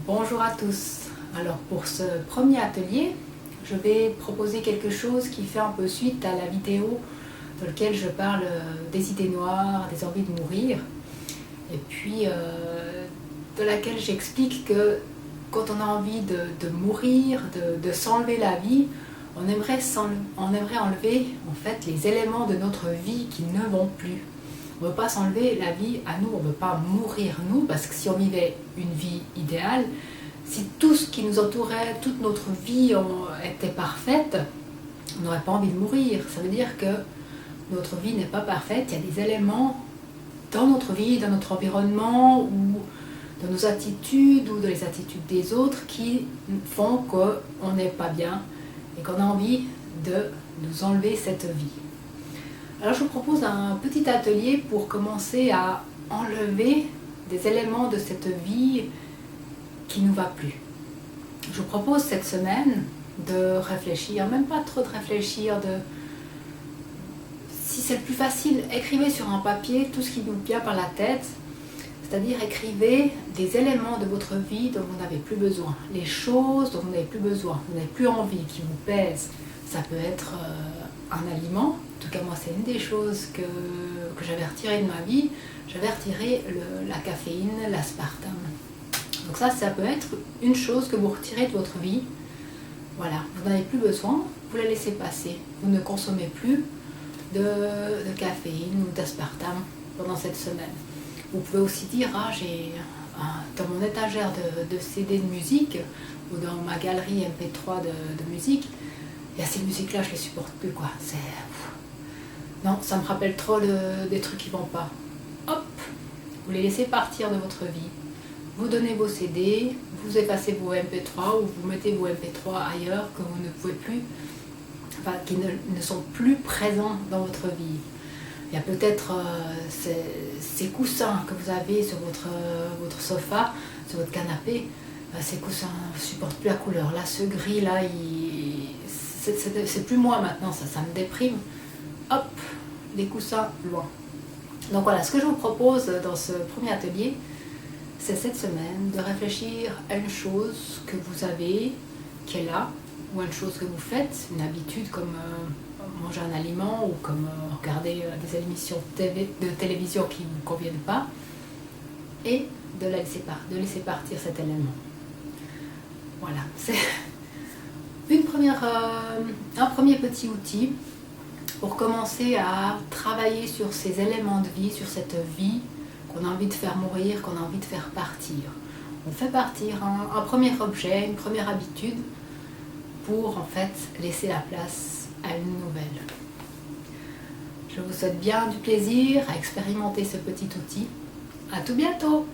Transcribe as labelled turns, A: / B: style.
A: Bonjour à tous. Alors pour ce premier atelier, je vais proposer quelque chose qui fait un peu suite à la vidéo dans laquelle je parle des idées noires, des envies de mourir, et puis dans laquelle j'explique que quand on a envie de mourir, de s'enlever la vie, on aimerait enlever en fait les éléments de notre vie qui ne vont plus. On ne veut pas s'enlever la vie à nous, on ne veut pas mourir nous, parce que si on vivait une vie idéale, si tout ce qui nous entourait, toute notre vie était parfaite, on n'aurait pas envie de mourir. Ça veut dire que notre vie n'est pas parfaite, il y a des éléments dans notre vie, dans notre environnement, ou dans nos attitudes, ou dans les attitudes des autres, qui font qu'on n'est pas bien, et qu'on a envie de nous enlever cette vie. Alors je vous propose un petit atelier pour commencer à enlever des éléments de cette vie qui ne nous va plus. Je vous propose cette semaine de réfléchir, même pas trop de réfléchir, si c'est le plus facile, écrivez sur un papier tout ce qui vous vient par la tête, c'est-à-dire écrivez des éléments de votre vie dont vous n'avez plus besoin, les choses dont vous n'avez plus besoin, vous n'avez plus envie, qui vous pèsent. Ça peut être un aliment. En tout cas, moi, c'est une des choses que j'avais retirées de ma vie. J'avais retiré la caféine, l'aspartame. Donc ça peut être une chose que vous retirez de votre vie. Voilà, vous n'en avez plus besoin, vous la laissez passer. Vous ne consommez plus de caféine ou d'aspartame pendant cette semaine. Vous pouvez aussi dire, j'ai dans mon étagère de CD de musique ou dans ma galerie MP3 de musique, il y a ces musiques-là, je ne les supporte plus, quoi. Non, ça me rappelle trop des trucs qui ne vont pas. Hop, vous les laissez partir de votre vie. Vous donnez vos CD, vous effacez vos MP3 ou vous mettez vos MP3 ailleurs que vous ne pouvez plus, enfin, qui ne sont plus présents dans votre vie. Il y a peut-être ces coussins que vous avez sur votre sofa, sur votre canapé. Ces coussins ne supportent plus la couleur. Là, ce gris-là, c'est plus moi maintenant, ça me déprime. Hop, les coussins loin. Donc voilà, ce que je vous propose dans ce premier atelier, c'est cette semaine de réfléchir à une chose que vous avez, qui est là, ou à une chose que vous faites, une habitude comme manger un aliment ou comme regarder des émissions de télévision qui ne vous conviennent pas, et de laisser partir cet élément. Voilà, c'est un premier petit outil pour commencer à travailler sur ces éléments de vie, sur cette vie qu'on a envie de faire mourir, qu'on a envie de faire partir. On fait partir un premier objet, une première habitude pour en fait laisser la place à une nouvelle. Je vous souhaite bien du plaisir à expérimenter ce petit outil. À tout bientôt!